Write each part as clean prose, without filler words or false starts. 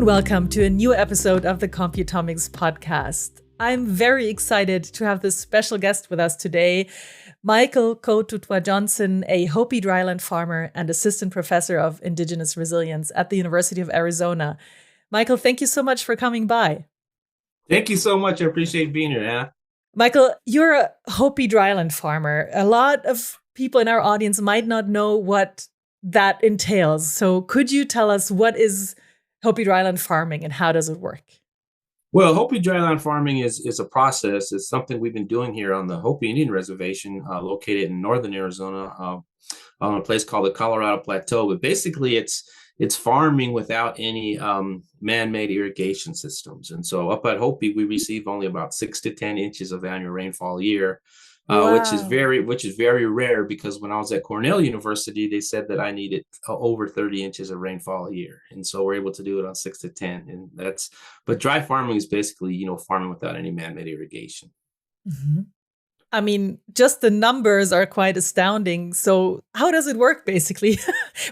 and welcome to a new episode of the Computomics podcast. I'm very excited to have this special guest with us today, Michael Kotutwa Johnson, a Hopi Dryland farmer and assistant professor of Indigenous resilience at the University of Arizona. Michael, thank you so much for coming by. Thank you so much. I appreciate being here, Anna. Michael, you're a Hopi Dryland farmer. A lot of people in our audience might not know what that entails. So could you tell us what is Hopi Dryland farming and how does it work? Well, Hopi Dryland farming is a process. It's something we've been doing here on the Hopi Indian Reservation located in northern Arizona on a place called the Colorado Plateau. But basically, it's farming without any man-made irrigation systems. And so up at Hopi, we receive only about 6 to 10 inches of annual rainfall a year. Wow. Which is very rare, because when I was at Cornell University, they said that I needed over 30 inches of rainfall a year. And so we're able to do it on 6 to 10. But dry farming is basically, farming without any man-made irrigation. Mm-hmm. I mean, just the numbers are quite astounding. So how does it work, basically,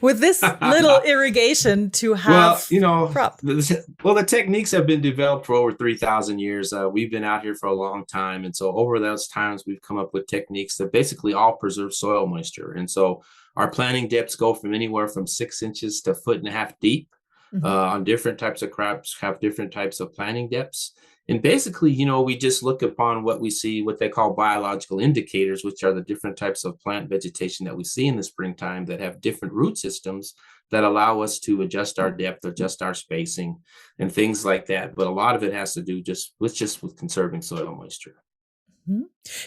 with this little irrigation to have crop? The techniques have been developed for over 3,000 years. We've been out here for a long time. And so over those times, we've come up with techniques that basically all preserve soil moisture. And so our planting depths go from anywhere from 6 inches to 1.5 feet deep. Mm-hmm. On different types of crops have different types of planting depths. And basically, we just look upon what we see, what they call biological indicators, which are the different types of plant vegetation that we see in the springtime that have different root systems that allow us to adjust our depth, adjust our spacing, and things like that. But a lot of it has to do just with conserving soil moisture. Mm-hmm.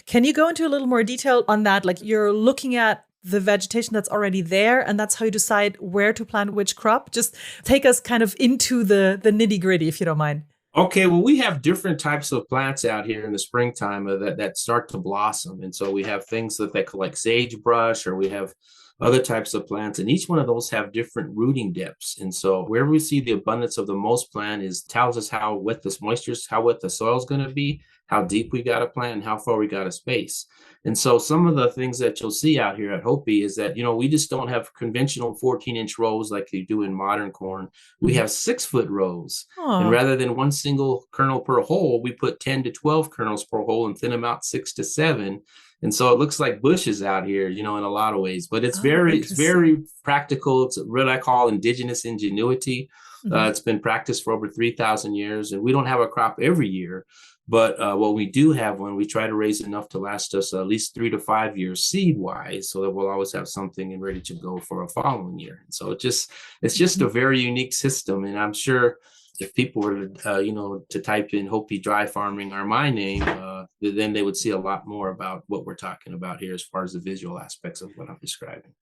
Can you go into a little more detail on that? Like, you're looking at the vegetation that's already there, and that's how you decide where to plant which crop? Just take us kind of into the nitty-gritty, if you don't mind. Okay, well, we have different types of plants out here in the springtime that start to blossom. And so we have things that they collect sagebrush, or we have other types of plants, and each one of those have different rooting depths. And so wherever we see the abundance of the most plant tells us how wet the soil is going to be, how deep we got to plant, and how far we got to space. And so some of the things that you'll see out here at Hopi is that, we just don't have conventional 14-inch rows like you do in modern corn. We have 6-foot rows. Aww. And rather than one single kernel per hole, we put 10 to 12 kernels per hole and thin them out 6 to 7. And so it looks like bushes out here, in a lot of ways, but it's very practical. It's what I call indigenous ingenuity. Mm-hmm. It's been practiced for over 3,000 years, and we don't have a crop every year. But what we do have, when we try to raise enough to last us at least 3 to 5 years seed-wise, so that we'll always have something and ready to go for a following year. And so it's just a very unique system. And I'm sure if people were to type in Hopi dry farming or my name, then they would see a lot more about what we're talking about here as far as the visual aspects of what I'm describing.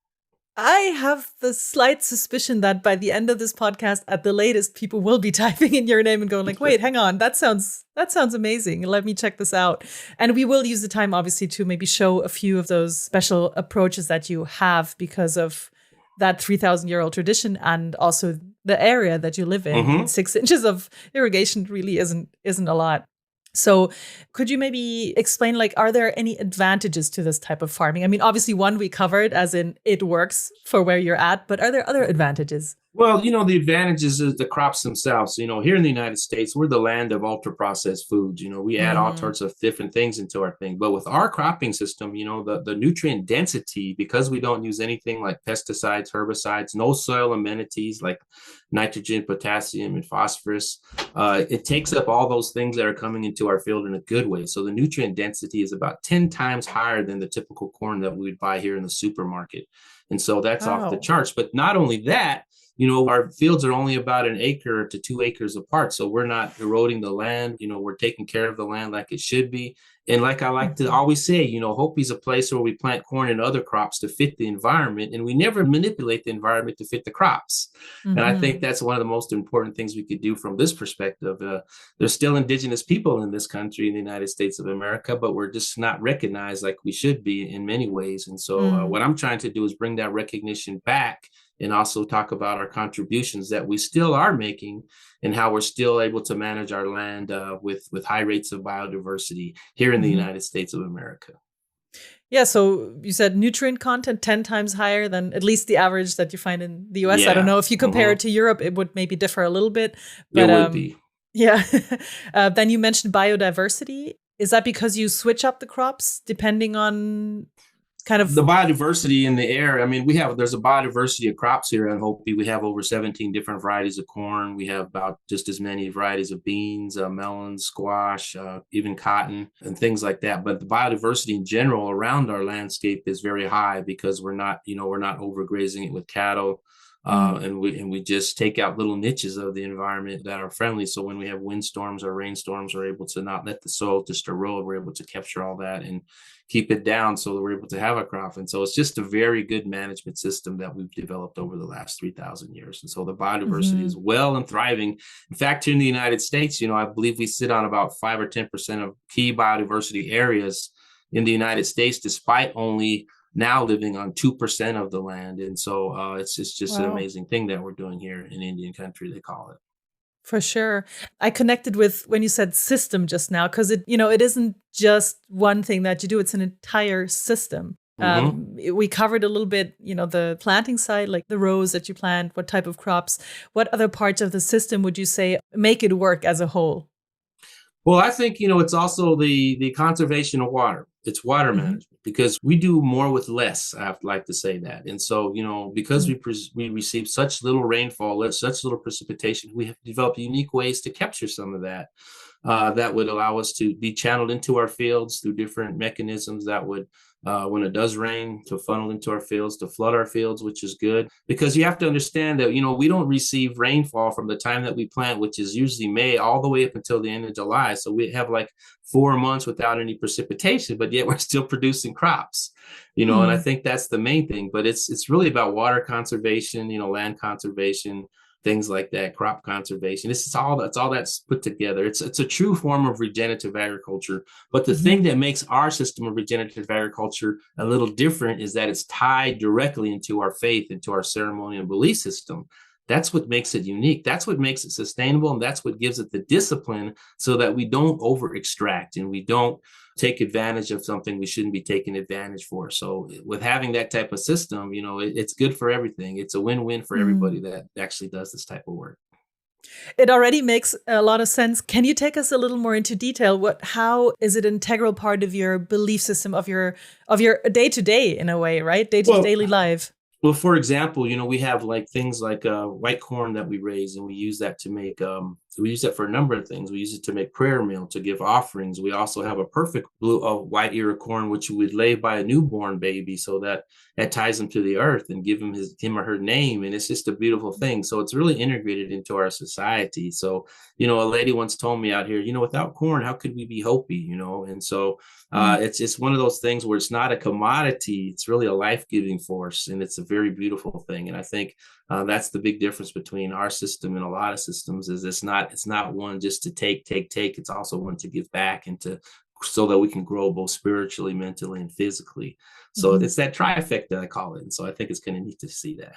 I have the slight suspicion that by the end of this podcast, at the latest, people will be typing in your name and going like, wait, hang on, that sounds amazing. Let me check this out. And we will use the time, obviously, to maybe show a few of those special approaches that you have because of that 3,000-year-old tradition, and also the area that you live in. Mm-hmm. 6 inches of irrigation really isn't a lot. So could you maybe explain, are there any advantages to this type of farming? I mean, obviously one we covered, as in it works for where you're at, but are there other advantages? Well, the advantages is the crops themselves. Here in the United States, we're the land of ultra-processed foods. We add all sorts of different things into our thing. But with our cropping system, the nutrient density, because we don't use anything like pesticides, herbicides, no soil amenities like nitrogen, potassium, and phosphorus, it takes up all those things that are coming into our field in a good way. So the nutrient density is about 10 times higher than the typical corn that we would buy here in the supermarket. And so that's off the charts. But not only that, our fields are only about 1 acre to 2 acres apart. So we're not eroding the land. We're taking care of the land like it should be. And like I like to always say, Hopi's a place where we plant corn and other crops to fit the environment, and we never manipulate the environment to fit the crops. Mm-hmm. And I think that's one of the most important things we could do from this perspective. There's still indigenous people in this country, in the United States of America, but we're just not recognized like we should be in many ways. And so what I'm trying to do is bring that recognition back, and also talk about our contributions that we still are making, and how we're still able to manage our land with high rates of biodiversity here in the United States of America. Yeah, so you said nutrient content 10 times higher than at least the average that you find in the US. I don't Yeah. know if you compare it to Europe, it would maybe differ a little bit, It but would be. yeah. Then you mentioned biodiversity. Is that because you switch up the crops depending on kind The of biodiversity in the air. I mean, there's a biodiversity of crops here at Hopi. We have over 17 different varieties of corn. We have about just as many varieties of beans, melons, squash, even cotton and things like that. But the biodiversity in general around our landscape is very high because we're not overgrazing it with cattle. mm, And we just take out little niches of the environment that are friendly. So when we have windstorms or rainstorms, we're able to not let the soil just erode. We're able to capture all that and keep it down so that we're able to have a crop. And so it's just a very good management system that we've developed over the last 3,000 years. And so the biodiversity is mhm. well and thriving. In fact, here in the United States, I believe we sit on about 5 or 10% of key biodiversity areas in the United States, despite only now living on 2% of the land. And so it's just an Wow. amazing thing that we're doing here in Indian country, they call it. For sure. I connected with when you said system just now, because it isn't just one thing that you do, it's an entire system. Mm-hmm. We covered a little bit, the planting side, like the rows that you plant, what type of crops, what other parts of the system would you say make it work as a whole? Well, I think, it's also the conservation of water. It's water Hmm. management because we do more with less. I have to like to say that. And so, because Mm. we receive such little rainfall, such little precipitation, we have developed unique ways to capture some of that. That would allow us to be channeled into our fields through different mechanisms that would, when it does rain, to funnel into our fields, to flood our fields, which is good. Because you have to understand that, we don't receive rainfall from the time that we plant, which is usually May, all the way up until the end of July. So we have like 4 months without any precipitation, but yet we're still producing crops, and I Hmm. think that's the main thing. But it's really about water conservation, land conservation, things like that, crop conservation. That's all that's put together. It's a true form of regenerative agriculture. But the Hmm. thing that makes our system of regenerative agriculture a little different is that it's tied directly into our faith, into our ceremonial and belief system. That's what makes it unique. That's what makes it sustainable. And that's what gives it the discipline so that we don't over extract and we don't take advantage of something we shouldn't be taking advantage for. So with having that type of system, it's good for everything. It's a win-win for everybody Mm. that actually does this type of work. It already makes a lot of sense. Can you take us a little more into detail? How is it an integral part of your belief system, of your day to day in a way, right? Day to Well, daily life. Well, for example, we have like things like white corn that we raise, and we use that to make. We use that for a number of things. We use it to make prayer meal, to give offerings. We also have a perfect blue, white ear of corn, which we would lay by a newborn baby, so that ties him to the earth and give him or her name, and it's just a beautiful thing. So it's really integrated into our society. So a lady once told me out here, without corn, how could we be Hopi? And so Mm. it's one of those things where it's not a commodity. It's really a life-giving force, and it's a very beautiful thing. And I think that's the big difference between our system and a lot of systems. Is it's not one just to take. It's also one to give back and to so that we can grow both spiritually, mentally, and physically. So Mhm. it's that trifecta, I call it. And so I think it's kind of neat to see that.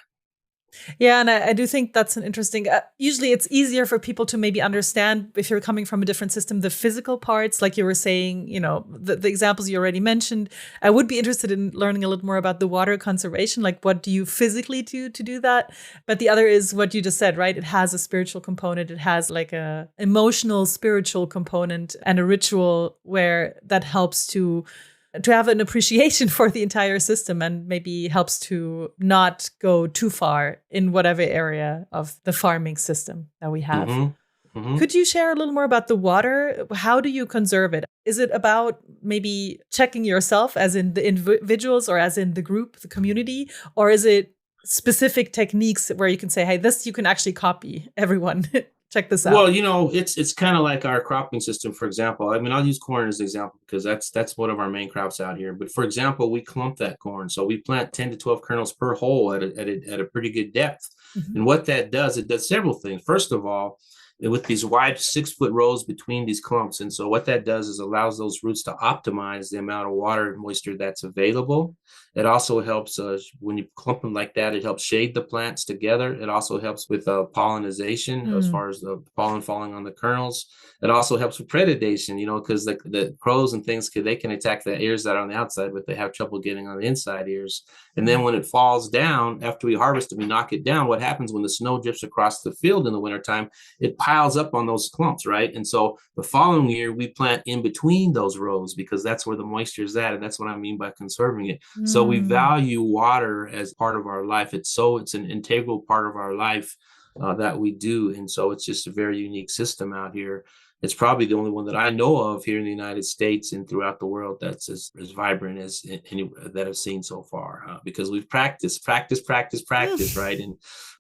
Yeah, and I do think that's an interesting. Usually, it's easier for people to maybe understand if you're coming from a different system, the physical parts, like you were saying. The examples you already mentioned. I would be interested in learning a little more about the water conservation. Like, what do you physically do to do that? But the other is what you just said, right? It has a spiritual component. It has like a emotional, spiritual component, and a ritual where that helps to have an appreciation for the entire system and maybe helps to not go too far in whatever area of the farming system that we have. Mm-hmm. Mm-hmm. Could you share a little more about the water? How do you conserve it? Is it about maybe checking yourself, as in the individuals or as in the group, the community? Or is it specific techniques where you can say, hey, this you can actually copy, everyone? Check this Well, out. it's kind of like our cropping system, for example. I mean, I'll use corn as an example because that's one of our main crops out here. But for example, we clump that corn. So we plant 10 to 12 kernels per hole at a pretty good depth. Mhm. And what that does, it does several things. First of all, with these wide 6 foot rows between these clumps. And so what that does is allows those roots to optimize the amount of water and moisture that's available. It also helps when you clump them like that, it helps shade the plants together. It also helps with pollination as Mm. far as the pollen falling on the kernels. It also helps with predation, because the crows and things, they can attack the ears that are on the outside, but they have trouble getting on the inside ears. And then Mm. when it falls down, after we harvest it, we knock it down. What happens when the snow drifts across the field in the wintertime? It piles up on those clumps, right? And so the following year, we plant in between those rows because that's where the moisture is at. And that's what I mean by conserving it. So we Mm. value water as part of our life. It's an integral part of our life that we do. And so it's just a very unique system out here. It's probably the only one that I know of here in the United States and throughout the world that's as vibrant as any that I've seen so far, because we've practiced, right? And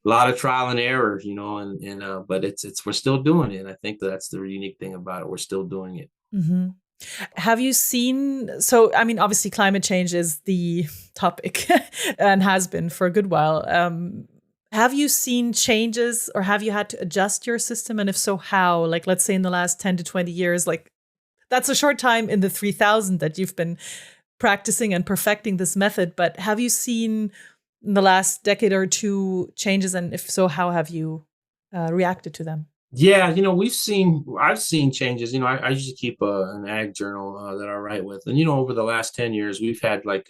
a lot of trial and error, but we're still doing it. And I think that's the unique thing about it. We're still doing it. Mm-hmm. Have you seen, so I mean, obviously climate change is the topic and has been for a good while. Have you seen changes or have you had to adjust your system? And if so, how? Like, let's say in the last 10 to 20 years, like that's a short time in the 3000 that you've been practicing and perfecting this method. But have you seen in the last decade or two changes? And if so, how have you reacted to them? Yeah, I've seen changes. I usually keep an ag journal that I write with. And, over the last 10 years, we've had like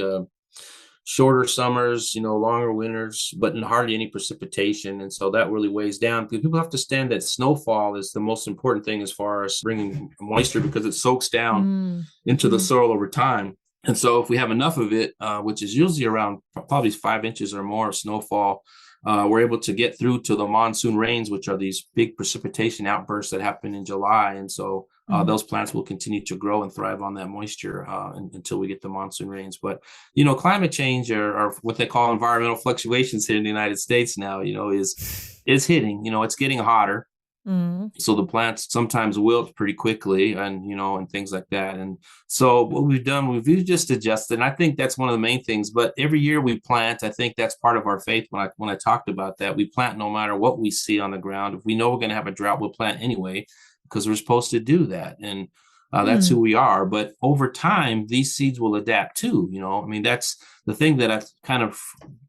shorter summers, longer winters, but hardly any precipitation. And so that really weighs down because people have to understand that snowfall is the most important thing as far as bringing moisture because it soaks down Mm. into the Mm. soil over time. And so if we have enough of it, which is usually around probably 5 inches or more of snowfall, we're able to get through to the monsoon rains, which are these big precipitation outbursts that happen in July. And so those plants will continue to grow and thrive on that moisture until we get the monsoon rains. But, climate change or what they call environmental fluctuations here in the United States now, is hitting. It's getting hotter. Mm. So the plants sometimes wilt pretty quickly and things like that. And so what we've done, we've just adjusted. And I think that's one of the main things. But every year we plant, I think that's part of our faith. When I talked about that, we plant no matter what we see on the ground. If we know we're going to have a drought, we'll plant anyway because we're supposed to do that. And that's who we are. But over time, these seeds will adapt too. I mean, that's the thing that I kind of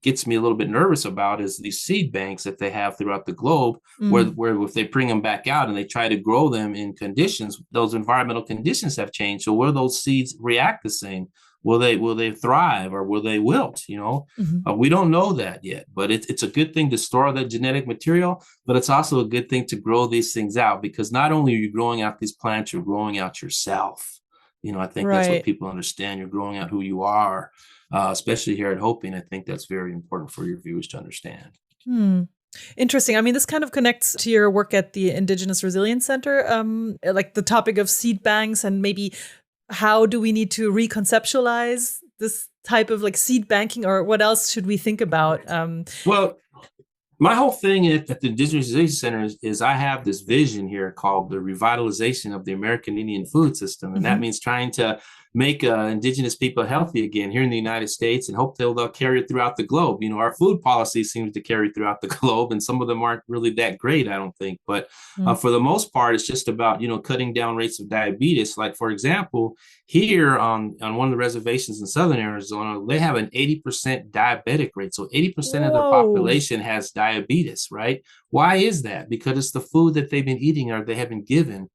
gets me a little bit nervous about is these seed banks that they have throughout the globe, where if they bring them back out and they try to grow them in conditions, those environmental conditions have changed. So will those seeds react the same? Will they thrive or will they wilt? We don't know that yet, but it's a good thing to store that genetic material, but it's also a good thing to grow these things out because not only are you growing out these plants, you're growing out yourself. I think that's what Right. people understand. You're growing out who you are, especially here at Hopi. And I think that's very important for your viewers to understand. Hmm. Interesting. I mean, this kind of connects to your work at the Indigenous Resilience Center, like the topic of seed banks and maybe how do we need to reconceptualize this type of like seed banking or what else should we think about? Well, my whole thing at the Indigenous Resilience Center is I have this vision here called the revitalization of the American Indian food system. And that means trying to make indigenous people healthy again here in the United States and hope they'll carry it throughout the globe. Our food policy seems to carry throughout the globe, and some of them aren't really that great, I don't think. But for the most part, it's just about, cutting down rates of diabetes. Like, for example, here on one of the reservations in southern Arizona, they have an 80% diabetic rate. So 80% of the Whoa. population has diabetes, right? Why is that? Because it's the food that they've been eating or they have been given.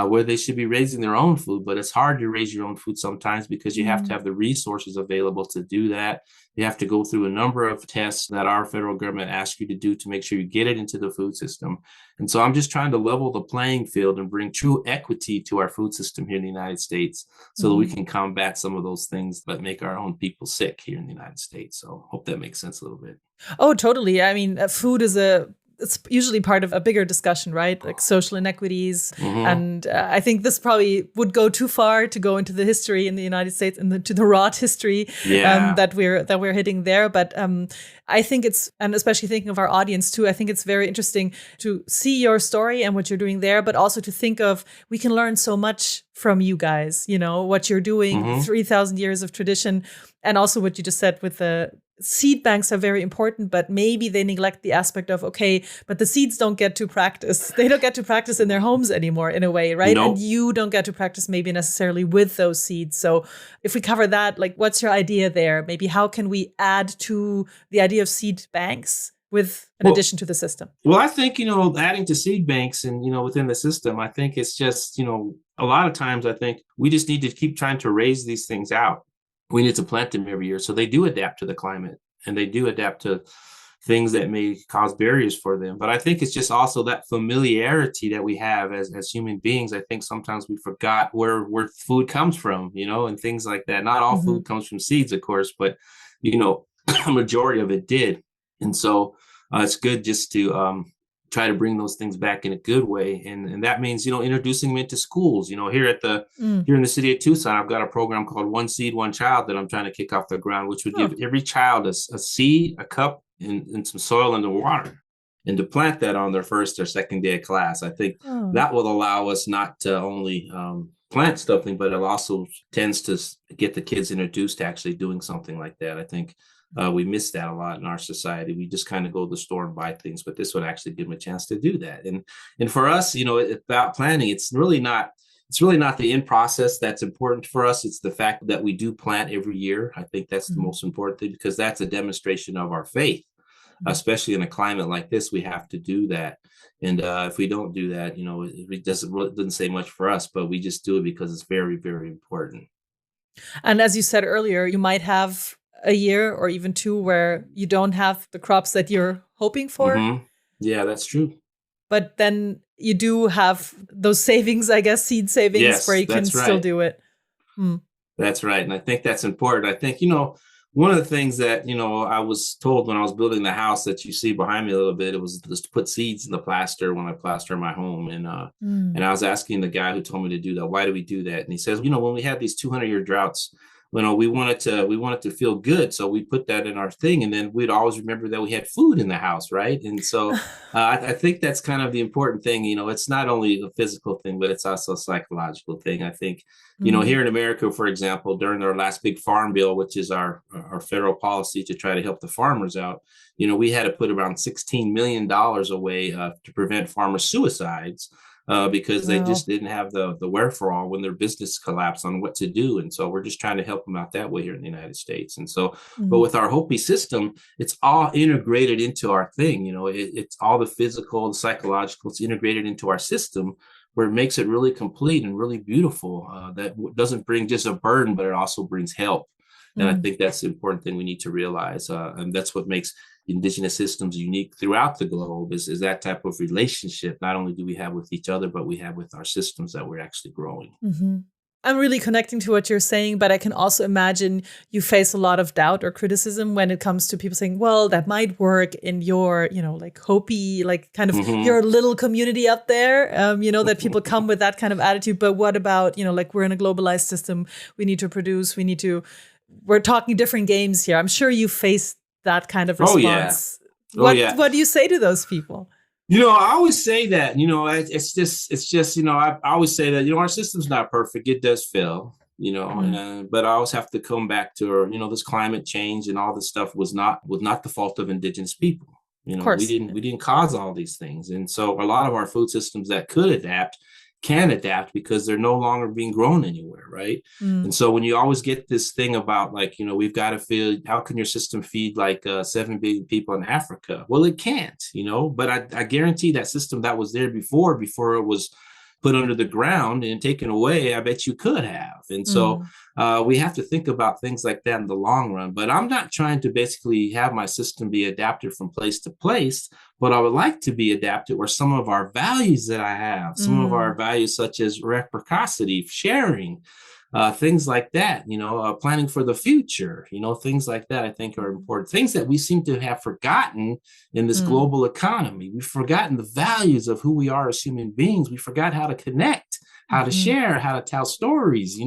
Where they should be raising their own food, but it's hard to raise your own food sometimes because you have to have the resources available to do that. You have to go through a number of tests that our federal government asks you to do to make sure you get it into the food system. And so I'm just trying to level the playing field and bring true equity to our food system here in the United States so that we can combat some of those things that make our own people sick here in the United States. So hope that makes sense a little bit. Oh, totally. I mean, food is it's usually part of a bigger discussion, right? Like social inequities. And I think this probably would go too far to go into the history in the United States and to the rot history that we're hitting there. But I think and especially thinking of our audience too, I think it's very interesting to see your story and what you're doing there, but also to think of we can learn so much from you guys, what you're doing, 3,000 years of tradition, and also what you just said with the seed banks are very important, but maybe they neglect the aspect of, okay, but the seeds don't get to practice. They don't get to practice in their homes anymore, in a way, right? And Nope. you don't get to practice maybe necessarily with those seeds. So if we cover that, like, what's your idea there? Maybe how can we add to the idea of seed banks with an addition to the system? Well, I think, adding to seed banks and, within the system, I think it's just, a lot of times I think we just need to keep trying to raise these things out. We need to plant them every year. So they do adapt to the climate and they do adapt to things that may cause barriers for them. But I think it's just also that familiarity that we have as human beings. I think sometimes we forgot where food comes from, and things like that. Not all food comes from seeds, of course, but, a majority of it did. And so it's good just to try to bring those things back in a good way. And that means, introducing them into schools, here in the city of Tucson, I've got a program called One Seed, One Child that I'm trying to kick off the ground, which would give every child a seed, a cup, and some soil and the water, and to plant that on their first or second day of class. I think that will allow us not to only plant something, but it also tends to get the kids introduced to actually doing something like that. I think we miss that a lot in our society. We just kind of go to the store and buy things, but this would actually give them a chance to do that. And for us, about planting, it's really not the end process that's important for us. It's the fact that we do plant every year. I think that's the most important thing, because that's a demonstration of our faith, especially in a climate like this. We have to do that. And if we don't do that, it doesn't say much for us, but we just do it because it's very, very important. And as you said earlier, you might have a year or even two where you don't have the crops that you're hoping for. Yeah, that's true. But then you do have those savings, I guess, seed savings, where you can still do it. That's right. And I think that's important. I think, one of the things that, I was told when I was building the house that you see behind me a little bit, it was just to put seeds in the plaster when I plaster my home. And I was asking the guy who told me to do that, why do we do that? And he says, when we had these 200-year droughts, we wanted to feel good. So we put that in our thing. And then we'd always remember that we had food in the house. Right. And so I think that's kind of the important thing. It's not only a physical thing, but it's also a psychological thing. I think, here in America, for example, during our last big farm bill, which is our federal policy to try to help the farmers out, we had to put around $16 million away to prevent farmer suicides. Because they just didn't have the wherewithal when their business collapsed on what to do. And so we're just trying to help them out that way here in the United States. And so, but with our Hopi system, it's all integrated into our thing. It's all the physical, the psychological, it's integrated into our system, where it makes it really complete and really beautiful. That doesn't bring just a burden, but it also brings help. And I think that's the important thing we need to realize. And that's what makes Indigenous systems unique throughout the globe is that type of relationship. Not only do we have with each other, but we have with our systems that we're actually growing. I'm really connecting to what you're saying, but I can also imagine you face a lot of doubt or criticism when it comes to people saying, well, that might work in your, like Hopi, like kind of your little community up there, that people come with that kind of attitude. But what about, like we're in a globalized system, we need to produce, we're talking different games here. I'm sure you face that kind of response. What do you say to those people? I always say that, it's just, I always say that, our system's not perfect. It does fail, but I always have to come back to, this climate change and all this stuff was not the fault of Indigenous people. We didn't cause all these things. And so a lot of our food systems that could adapt can adapt because they're no longer being grown anywhere, right? And so when you always get this thing about we've got to feed, how can your system feed 7 billion people in Africa? Well, it can't, but I guarantee that system that was there before it was put under the ground and taken away, I bet you could have. And so we have to think about things like that in the long run. But I'm not trying to basically have my system be adapted from place to place, but I would like to be adapted where some of our values that I have, some of our values such as reciprocity, sharing, things like that, planning for the future, things like that I think are important. Things that we seem to have forgotten in this global economy. We've forgotten the values of who we are as human beings. We forgot how to connect, how to share, how to tell stories.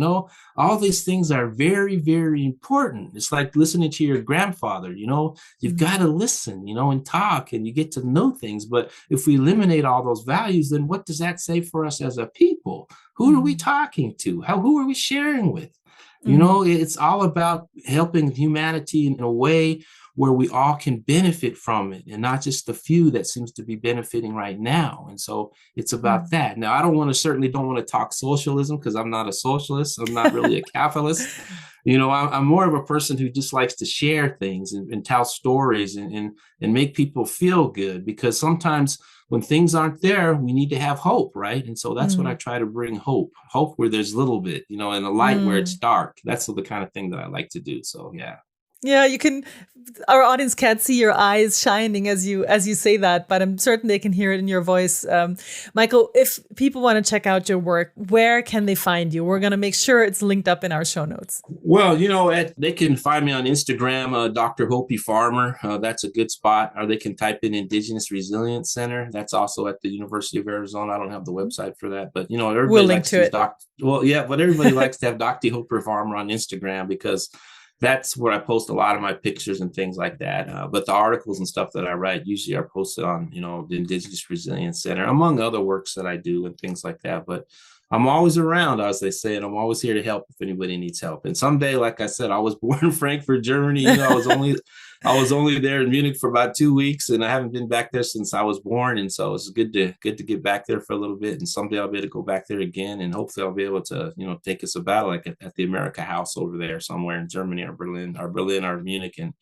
All these things are very, very important. It's like listening to your grandfather, you've got to listen, and talk, and you get to know things. But if we eliminate all those values, then what does that say for us as a people? Who are we talking to? Who are we sharing with? It's all about helping humanity in a way where we all can benefit from it, and not just the few that seems to be benefiting right now. And so it's about that. Now, I certainly don't want to talk socialism, because I'm not a socialist. I'm not really a capitalist. I'm more of a person who just likes to share things and tell stories and make people feel good, because sometimes when things aren't there, we need to have hope, right? And so that's what I try to bring: hope where there's little bit, and a light where it's dark. That's the kind of thing that I like to do. So, yeah. Yeah, our audience can't see your eyes shining as you say that, but I'm certain they can hear it in your voice. Michael, if people want to check out your work, where can they find you? We're going to make sure it's linked up in our show notes. Well, they can find me on Instagram, Dr. Hopi Farmer. That's a good spot. Or they can type in Indigenous Resilience Center. That's also at the University of Arizona. I don't have the website for that, but everybody we'll link to it. But everybody likes to have Dr. Hopi Farmer on Instagram, because that's where I post a lot of my pictures and things like that. But the articles and stuff that I write usually are posted on, the Indigenous Resilience Center, among other works that I do and things like that. But I'm always around, as they say, and I'm always here to help if anybody needs help. And someday, like I said, I was born in Frankfurt, Germany. I was only there in Munich for about 2 weeks, and I haven't been back there since I was born. And so it's good to get back there for a little bit. And someday I'll be able to go back there again, and hopefully I'll be able to, take us a battle like at the America House over there somewhere in Germany or Berlin or Munich, and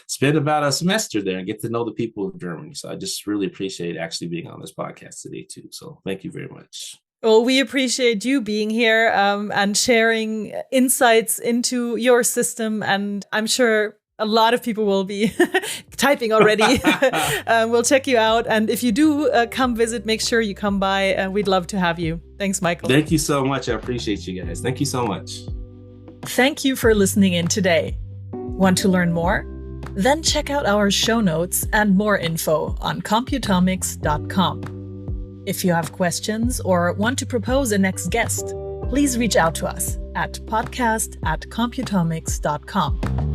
spend about a semester there and get to know the people of Germany. So I just really appreciate actually being on this podcast today too. So thank you very much. Well, we appreciate you being here and sharing insights into your system. And I'm sure a lot of people will be typing already. We'll check you out. And if you do come visit, make sure you come by. We'd love to have you. Thanks, Michael. Thank you so much. I appreciate you guys. Thank you so much. Thank you for listening in today. Want to learn more? Then check out our show notes and more info on computomics.com. If you have questions or want to propose a next guest, please reach out to us at podcast@computomics.com.